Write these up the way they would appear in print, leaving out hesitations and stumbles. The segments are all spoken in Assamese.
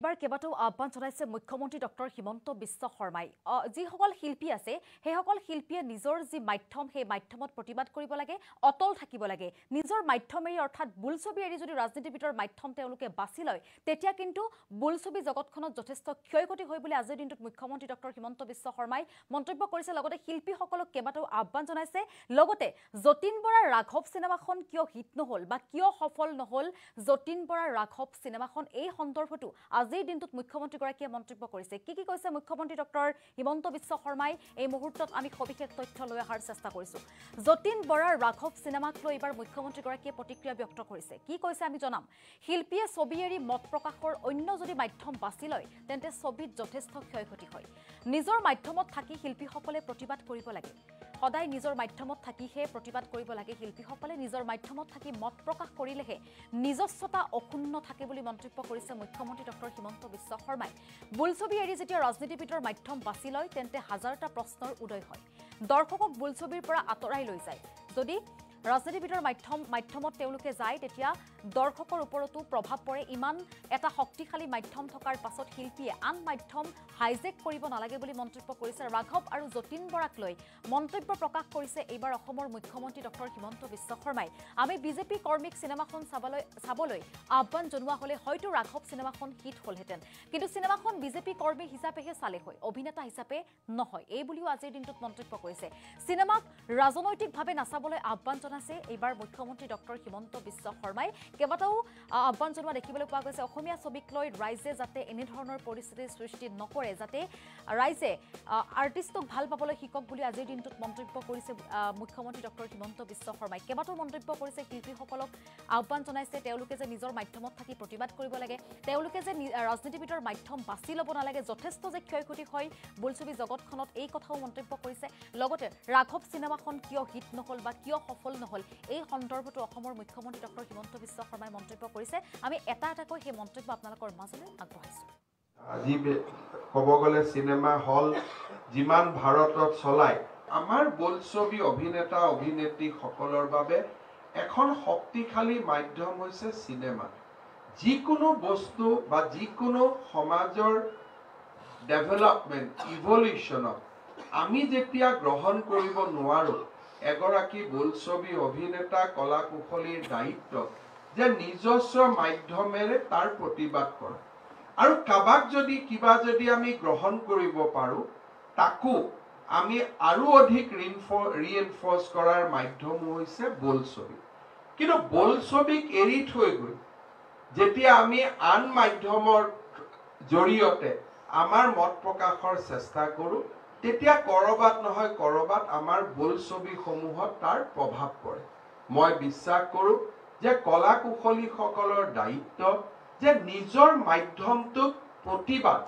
বাৰ কেবাটাও আহ্বান জনাইছে মুখ্যমন্ত্ৰী ডক্টৰ হিমন্ত বিশ্ব শৰ্মাই যিসকল শিল্পী আছে সেইসকল শিল্পীয়ে নিজৰ যি মাধ্যম সেই মাধ্যমত প্ৰতিবাদ কৰিব লাগে অটল থাকিব লাগে নিজৰ মাধ্যমেই অৰ্থাৎ বোলছবি এৰি যদি ৰাজনীতিবিদৰ মাধ্যম তেওঁলোকে বাছি লয় তেতিয়া কিন্তু বোলছবি জগতখনত যথেষ্ট ক্ষয়ক্ষতি হয় বুলি আজিৰ দিনটোত মুখ্যমন্ত্ৰী ডক্টৰ হিমন্ত বিশ্ব শৰ্মাই মন্তব্য কৰিছে লগতে শিল্পীসকলক কেবাটাও আহ্বান জনাইছে লগতে যতীন বৰাৰ ৰাঘৱ সিনেমাখন কিয় হিট নহল বা কিয় সফল নহল যতীন বৰাৰ ৰাঘৱ সিনেমাখন এই সন্দৰ্ভতো আজিৰ দিনটোত মুখ্যমন্ত্ৰীগৰাকীয়ে মন্তব্য কৰিছে কি কৈছে মুখ্যমন্ত্ৰী ডক্টৰ হিমন্ত বিশ্ব শৰ্মাই এই মুহূৰ্তত আমি সবিশেষ তথ্য লৈ অহাৰ চেষ্টা কৰিছো যতীন বৰাৰ ৰাঘৱ সিনেমাক লৈ এবাৰ মুখ্যমন্ত্ৰীগৰাকীয়ে প্ৰতিক্ৰিয়া ব্যক্ত কৰিছে কি কৈছে আমি জনাম শিল্পীয়ে ছবি এৰি মত প্ৰকাশৰ অন্য যদি মাধ্যম বাছি লয় তেন্তে ছবিত যথেষ্ট ক্ষয়ক্ষতি হয় নিজৰ মাধ্যমত থাকি শিল্পীসকলে প্ৰতিবাদ কৰিব লাগে সদায় নিজৰ মাধ্যমত থাকিহে প্ৰতিবাদ কৰিব লাগে শিল্পীসকলে নিজৰ মাধ্যমত থাকি মত প্ৰকাশ কৰিলেহে নিজস্বতা অক্ষুণ্ণ থাকে বুলি মন্তব্য কৰিছে মুখ্যমন্ত্ৰী ডক্টৰ হিমন্ত বিশ্ব শৰ্মাই বোলছবি এৰি যেতিয়া ৰাজনীতিবিদৰ মাধ্যম বাছি লয় তেন্তে হাজাৰটা প্ৰশ্নৰ উদয় হয় দৰ্শকক বোলছবিৰ পৰা আঁতৰাই লৈ যায় যদি ৰাজনীতিবিদৰ মাধ্যমত তেওঁলোকে যায় তেতিয়া দৰ্শকৰ ওপৰতো প্ৰভাৱ পৰে ইমান এটা শক্তিশালী মাধ্যম থকাৰ পাছত শিল্পীয়ে আন মাধ্যম হাইজেক কৰিব নালাগে বুলি মন্তব্য কৰিছে ৰাঘৱ আৰু যতীন বৰাক লৈ মন্তব্য প্ৰকাশ কৰিছে এইবাৰ অসমৰ মুখ্যমন্ত্ৰী ডক্টৰ হিমন্ত বিশ্ব শৰ্মাই আমি বিজেপি কৰ্মীক সিনেমাখন চাবলৈ আহ্বান জনোৱা হলে হয়তো ৰাঘৱ সিনেমাখন হিট হলহেঁতেন কিন্তু সিনেমাখন বিজেপি কৰ্মী হিচাপেহে চালে হয় অভিনেতা হিচাপে নহয় এই বুলিও আজিৰ দিনটোত মন্তব্য কৰিছে সিনেমাক ৰাজনৈতিকভাৱে নাচাবলৈ আহ্বান জনাইছে এইবাৰ মুখ্যমন্ত্ৰী ডক্টৰ হিমন্ত বিশ্ব শৰ্মাই কেবাটাও আহ্বান জনোৱা দেখিবলৈ পোৱা গৈছে অসমীয়া ছবিক লৈ ৰাইজে যাতে এনে ধৰণৰ পৰিস্থিতিৰ সৃষ্টি নকৰে যাতে ৰাইজে আৰ্টিষ্টক ভাল পাবলৈ শিকক বুলি আজিৰ দিনটোত মন্তব্য কৰিছে মুখ্যমন্ত্ৰী ডক্টৰ হিমন্ত বিশ্ব শৰ্মাই কেবাটাও মন্তব্য কৰিছে শিল্পীসকলক আহ্বান জনাইছে তেওঁলোকে যে নিজৰ মাধ্যমত থাকি প্ৰতিবাদ কৰিব লাগে তেওঁলোকে যে ৰাজনীতিবিদৰ মাধ্যম বাছি ল'ব নালাগে যথেষ্ট যে ক্ষয়ক্ষতি হয় বোলছবি জগতখনত এই কথাও মন্তব্য কৰিছে লগতে ৰাঘৱ সিনেমাখন কিয় হিট নহল বা কিয় সফল নহল এই সন্দৰ্ভতো অসমৰ মুখ্যমন্ত্ৰী ডক্টৰ হিমন্ত বিশ্ব শৰ্মাই মন্তব্য কৰিছে আমি এটা এটাকৈ সেই মন্তব্য আপোনালোকৰ মাজলৈ আগবঢ়াইছো আজি কব গলে সিনেমা হল যিমান ভাৰতত চলাই আমাৰ বোলছবি অভিনেতা অভিনেত্ৰী সকলৰ বাবে এখন শক্তিশালী মাধ্যম হৈছে সিনেমা যিকোনো বস্তু বা যিকোনো সমাজৰ ডেভেলপমেন্ট ইভলিউশনক আমি যেতিয়া গ্ৰহণ কৰিব নোৱাৰো এগৰাকী বোলছবি অভিনেতা কলা কুশলীৰ দায়িত্ব যে নিজস্ব মাধ্যমেৰে তাৰ প্ৰতিবাদ কৰা আৰু কাবাক যদি কিবা যদি আমি গ্ৰহণ কৰিব পাৰো তাকো আমি আৰু অধিক ৰিএনফৰ্স কৰাৰ মাধ্যম হৈছে বোলছবি কিন্তু বোলছবিক এৰি থৈ গৈ যেতিয়া আমি আন মাধ্যমৰ জৰিয়তে আমাৰ মত প্ৰকাশৰ চেষ্টা কৰো তেতিয়া কৰবাত নহয় কৰবাত আমাৰ বোলছবিসমূহত তাৰ প্ৰভাৱ পৰে মই বিশ্বাস কৰো যে কলা কুশলীসকলৰ দায়িত্ব যে নিজৰ মাধ্যমটোক প্ৰতিবাদ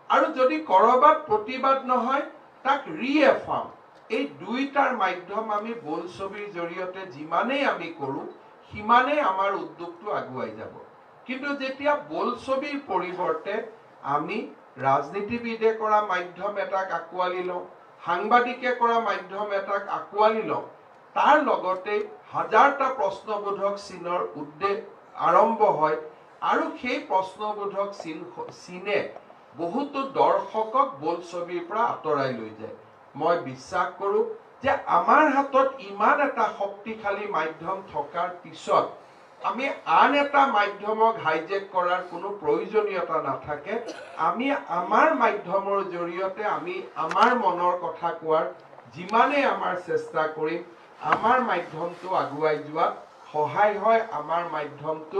আৰু যদি কৰবাত প্ৰতিবাদ নহয় তাক ৰিএফাৰ্ম এই দুইটাৰ মাধ্যম আমি বোলছবিৰ জৰিয়তে যিমানেই আমি কৰো সিমানেই আমাৰ উদ্যোগটো আগুৱাই যাব কিন্তু যেতিয়া বোলছবিৰ পৰিৱৰ্তে আমি ৰাজনীতিবিদে কৰা মাধ্যম এটাক আঁকোৱালি লওঁ সাংবাদিকে কৰা মাধ্যম এটাক আঁকোৱালি লওঁ তাৰ লগতে হাজাৰটা প্ৰশ্নবোধক চিনৰ উদ্দেশ্য আৰম্ভ হয় আৰু সেই প্ৰশ্নবোধক চিনে বহুতো দৰ্শকক বোলছবিৰ পৰা আঁতৰাই লৈ যায় মই বিশ্বাস কৰো যে আমাৰ হাতত ইমান এটা শক্তিশালী মাধ্যম থকাৰ পিছত আমি আন এটা মাধ্যমক হাইজেক কৰাৰ কোনো প্ৰয়োজনীয়তা নাথাকে আমি আমাৰ মাধ্যমৰ জৰিয়তে আমি আমাৰ মনৰ কথা কোৱাৰ যিমানে আমাৰ চেষ্টা কৰিম আমাৰ মাধ্যমটো আগুৱাই যোৱাত সহায় হয় আমাৰ মাধ্যমটো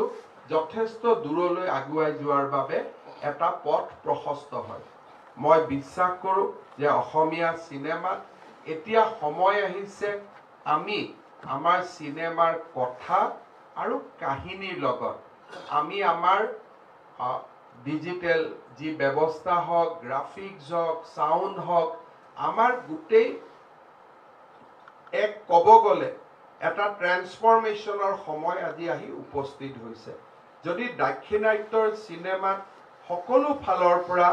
যথেষ্ট দূৰলৈ আগুৱাই যোৱাৰ বাবে এটা পথ প্ৰশস্ত হয় মই বিশ্বাস কৰো যে অসমীয়া সিনেমাত এতিয়া সময় আহিছে আমি আমাৰ সিনেমাৰ কথা আৰু কাহিনীৰ লগত আমি আমাৰ ডিজিটেল যি ব্যৱস্থা হওক গ্ৰাফিক্স হওক সাউন্ড হওক আমাৰ গোটেই এক কব গলে এটা ট্ৰান্সফৰমেশনৰ সময় আজি আহি উপস্থিত হৈছে যদি দাক্ষিণাত্যৰ সিনেমাত সকলো ফালৰ পৰা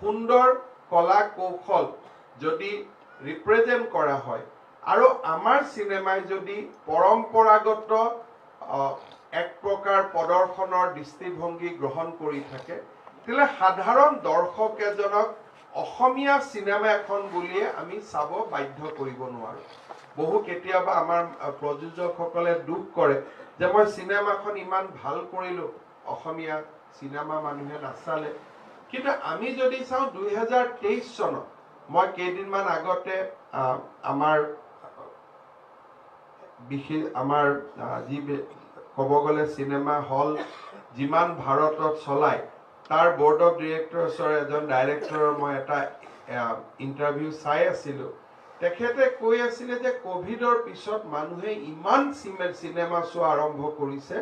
সুন্দৰ কলা কৌশল যদি ৰিপ্ৰেজেন্ট কৰা হয় আৰু আমাৰ সিনেমাই যদি পৰম্পৰাগত এক প্ৰকাৰ প্ৰদৰ্শনৰ দৃষ্টিভংগী গ্ৰহণ কৰি থাকে তেতিয়াহ'লে সাধাৰণ দৰ্শক এজনক অসমীয়া চিনেমা এখন বুলিয়ে আমি চাব বাধ্য কৰিব নোৱাৰোঁ। বহু কেতিয়াবা আমাৰ প্ৰযোজকসকলে দুখ কৰে যে মই চিনেমাখন ইমান ভাল কৰিলোঁ, অসমীয়া চিনেমা মানুহে নাচালে। কিন্তু আমি যদি চাওঁ 2023 চনত মই কেইদিনমান আগতে আমাৰ যি ক'ব গ'লে চিনেমা হল যিমান ভাৰতত চলায় তাৰ বৰ্ড অফ ডিৰেক্টৰ্ছৰ এজন ডাইৰেক্টৰৰ মই এটা ইণ্টাৰভিউ চাই আছিলোঁ। তেখেতে কৈ আছিলে যে কোভিডৰ পিছত মানুহে ইমান চিনেমা চোৱা আৰম্ভ কৰিছে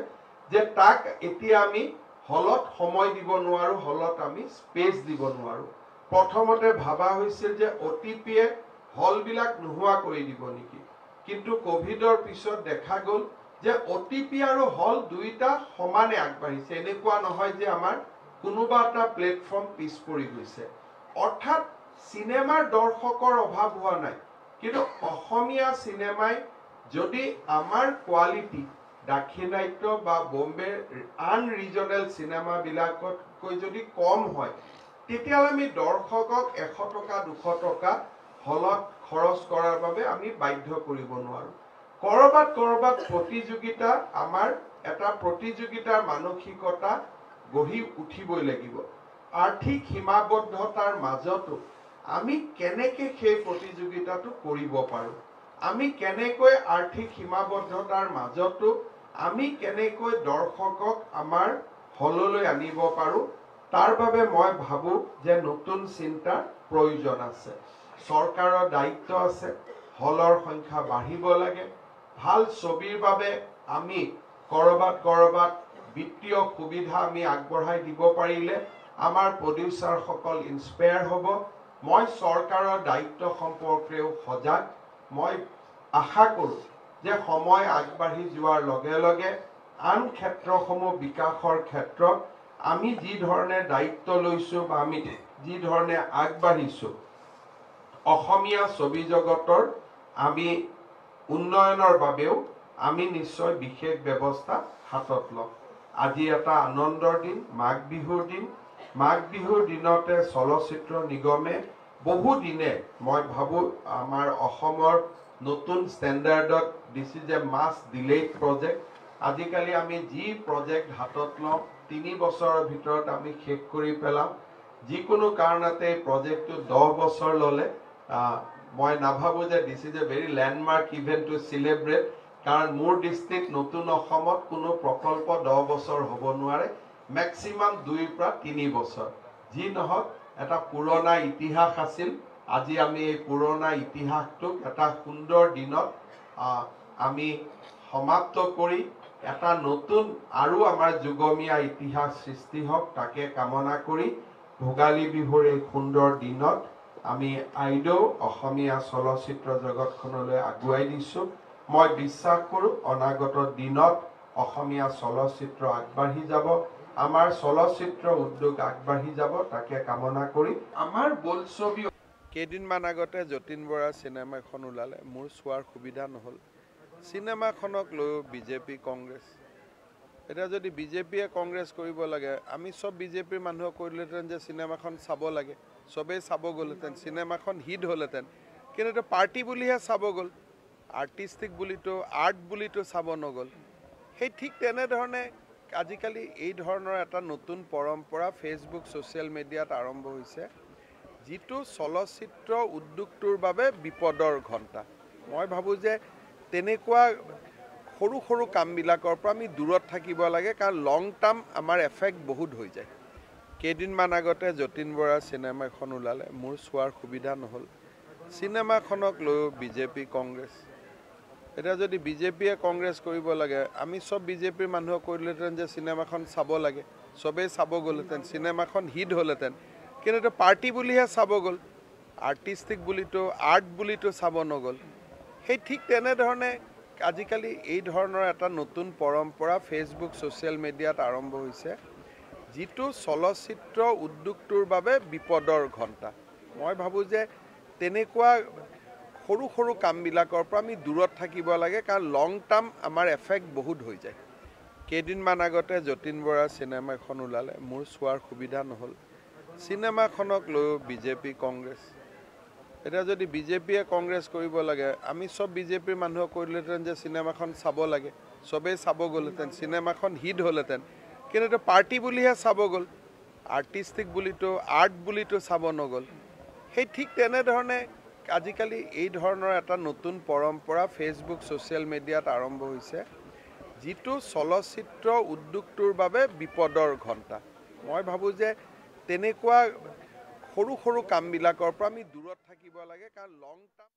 যে তাক এতিয়া আমি হলত সময় দিব নোৱাৰোঁ, হলত আমি স্পেচ দিব নোৱাৰোঁ। প্ৰথমতে ভাবা হৈছিল যে OTPয়ে হলবিলাক নোহোৱা কৰি দিব নেকি, কিন্তু কোভিডৰ পিছত দেখা গ'ল যে OTP আৰু হল দুইটা সমানে আগবাঢ়িছে। এনেকুৱা নহয় যে আমাৰ কোনোবা এটা প্লেটফৰ্ম পিছ পৰি গৈছে। অৰ্থাৎ চিনেমাৰ দৰ্শকৰ অভাৱ হোৱা নাই, কিন্তু অসমীয়া চিনেমাই যদি আমাৰ কোৱালিটি দাক্ষিণাত্য বা বম্বে আন ৰিজনেল চিনেমাবিলাকতকৈ যদি কম হয়, তেতিয়াহ'লে আমি দৰ্শকক 100 টকা 200 টকা হলত খৰচ কৰাৰ বাবে আমি বাধ্য কৰিব নোৱাৰোঁ। কৰবাত প্ৰতিযোগিতা, আমাৰ এটা প্ৰতিযোগিতাৰ মানসিকতা গঢ়ি উঠিবই লাগিব। আৰ্থিক সীমাবদ্ধতাৰ মাজতো আমি কেনেকৈ সেই প্ৰতিযোগিতাটো কৰিব পাৰোঁ, আমি কেনেকৈ আৰ্থিক সীমাবদ্ধতাৰ মাজতো আমি কেনেকৈ দৰ্শকক আমাৰ হললৈ আনিব পাৰোঁ, তাৰ বাবে মই ভাবোঁ যে নতুন চিন্তাৰ প্ৰয়োজন আছে। চৰকাৰৰ দায়িত্ব আছে, হলৰ সংখ্যা বাঢ়িব লাগে। ভাল ছবিৰ বাবে আমি কৰবাত বিত্তীয় সুবিধা আমি আগবঢ়াই দিব পাৰিলে আমাৰ প্ৰডিউচাৰসকল ইনস্পায়াৰ হ'ব। মই চৰকাৰৰ দায়িত্ব সম্পৰ্কেও সজাগ। মই আশা কৰোঁ যে সময় আগবাঢ়ি যোৱাৰ লগে লগে আন ক্ষেত্ৰসমূহ বিকাশৰ ক্ষেত্ৰত আমি যি ধৰণে দায়িত্ব লৈছোঁ বা আমি যি ধৰণে আগবাঢ়িছোঁ, অসমীয়া ছবি জগতৰ আমি উন্নয়নৰ বাবেও আমি নিশ্চয় বিশেষ ব্যৱস্থা হাতত ল'ম। আজি এটা আনন্দৰ দিন, মাঘ বিহুৰ দিন। মাঘ বিহুৰ দিনতে চলচ্চিত্ৰ নিগমে বহুদিনে মই ভাবোঁ আমাৰ অসমৰ নতুন ষ্টেণ্ডাৰ্ডত this is a much delayed project. আজিকালি আমি যি প্ৰজেক্ট হাতত লওঁ 3 বছৰৰ ভিতৰত আমি শেষ কৰি পেলাম। যিকোনো কাৰণতে এই প্ৰজেক্টটো 10 বছৰ ল'লে মই নাভাবোঁ যে this is a very landmark event to celebrate. কাৰণ মোৰ দৃষ্টিত নতুন অসমত কোনো প্ৰকল্প 10 বছৰ হ'ব নোৱাৰে, মেক্সিমাম 2 পৰা 3 বছৰ। যি নহওক, এটা পুৰণা ইতিহাস আছিল। আজি আমি এই পুৰণা ইতিহাসটোক এটা সুন্দৰ দিনত আমি সমাপ্ত কৰি এটা নতুন আৰু আমাৰ যুগমীয়া ইতিহাস সৃষ্টি হওক, তাকে কামনা কৰি ভোগালী বিহুৰ এই সুন্দৰ দিনত আমি আইদেউ অসমীয়া চলচ্চিত্ৰ জগতখনলৈ আগুৱাই দিছোঁ। মই বিশ্বাস কৰোঁ অনাগত দিনত অসমীয়া চলচ্চিত্ৰ আগবাঢ়ি যাব, আমাৰ চলচ্চিত্ৰ উদ্যোগ আগবাঢ়ি যাব, তাকে কামনা কৰি আমাৰ বোলছবি। কেইদিনমান আগতে যতীন বৰা চিনেমা এখন ওলালে, মোৰ চোৱাৰ সুবিধা নহ'ল। চিনেমাখনক লৈ বিজেপি কংগ্ৰেছ, এতিয়া যদি বিজেপিয়ে কংগ্ৰেছ কৰিব লাগে, আমি চব বিজেপিৰ মানুহক কৰিলেহেঁতেন যে চিনেমাখন চাব লাগে, চবেই চাব গ'লহেঁতেন, চিনেমাখন হিট হ'লহেঁতেন। কিন্তু এইটো পাৰ্টি বুলিহে চাব গ'ল, আৰ্টিষ্টিক বুলিতো আৰ্ট বুলিতো চাব নগ'ল। সেই ঠিক তেনেধৰণে আজিকালি এই ধৰণৰ এটা নতুন পৰম্পৰা ফেচবুক ছ'চিয়েল মিডিয়াত আৰম্ভ হৈছে, যিটো চলচ্চিত্ৰ উদ্যোগটোৰ বাবে বিপদৰ ঘণ্টা। মই ভাবোঁ যে তেনেকুৱা সৰু সৰু কামবিলাকৰ পৰা আমি দূৰত থাকিব লাগে, কাৰণ লং টাৰ্ম আমাৰ এফেক্ট বহুত হৈ যায়। কেইদিনমান আগতে যতীন বৰা চিনেমা এখন ওলালে, মোৰ চোৱাৰ সুবিধা নহ'ল। চিনেমাখনক লৈ বিজেপি কংগ্ৰেছ, এতিয়া যদি বিজেপিয়ে কংগ্ৰেছ কৰিব লাগে, আমি চব বিজেপিৰ মানুহক কৰিলেহেঁতেন যে চিনেমাখন চাব লাগে, চবেই চাব গ'লহেঁতেন, চিনেমাখন হিট হ'লহেঁতেন। কিন্তু এইটো পাৰ্টি বুলিহে চাব গ'ল, আৰ্টিষ্টিক বুলিতো আৰ্ট বুলিতো চাব নগ'ল। সেই ঠিক তেনেধৰণে আজিকালি এই ধৰণৰ এটা নতুন পৰম্পৰা ফেচবুক ছ'চিয়েল মিডিয়াত আৰম্ভ হৈছে, যিটো চলচ্চিত্ৰ উদ্যোগটোৰ বাবে বিপদৰ ঘণ্টা। মই ভাবোঁ যে তেনেকুৱা সৰু সৰু কামবিলাকৰ পৰা আমি দূৰত থাকিব লাগে, কাৰণ লং টাৰ্ম আমাৰ এফেক্ট বহুত হৈ যায়। কেইদিনমান আগতে যতীন বৰাৰ চিনেমা এখন ওলালে, মোৰ চোৱাৰ সুবিধা নহ'ল। চিনেমাখনক লৈ বিজেপি কংগ্ৰেছ, এতিয়া যদি বিজেপিয়ে কংগ্ৰেছ কৰিব লাগে, আমি চব বিজেপিৰ মানুহক কৰিলেহেঁতেন যে চিনেমাখন চাব লাগে, চবেই চাব গ'লহেঁতেন, চিনেমাখন হিট হ'লহেঁতেন। কিন্তু এইটো পাৰ্টি বুলিহে চাব গ'ল, আৰ্টিষ্টিক বুলিতো আৰ্ট বুলিতো চাব নগ'ল। সেই ঠিক তেনেধৰণে আজিকালি এই ধৰণৰ এটা নতুন পৰম্পৰা ফেচবুক ছ'চিয়েল মিডিয়াত আৰম্ভ হৈছে, যিটো চলচ্চিত্ৰ উদ্যোগটোৰ বাবে বিপদৰ ঘণ্টা। মই ভাবোঁ যে তেনেকুৱা সৰু সৰু কামবিলাকৰ পৰা আমি দূৰত থাকিব লাগে, কাৰণ লং টাৰ্ম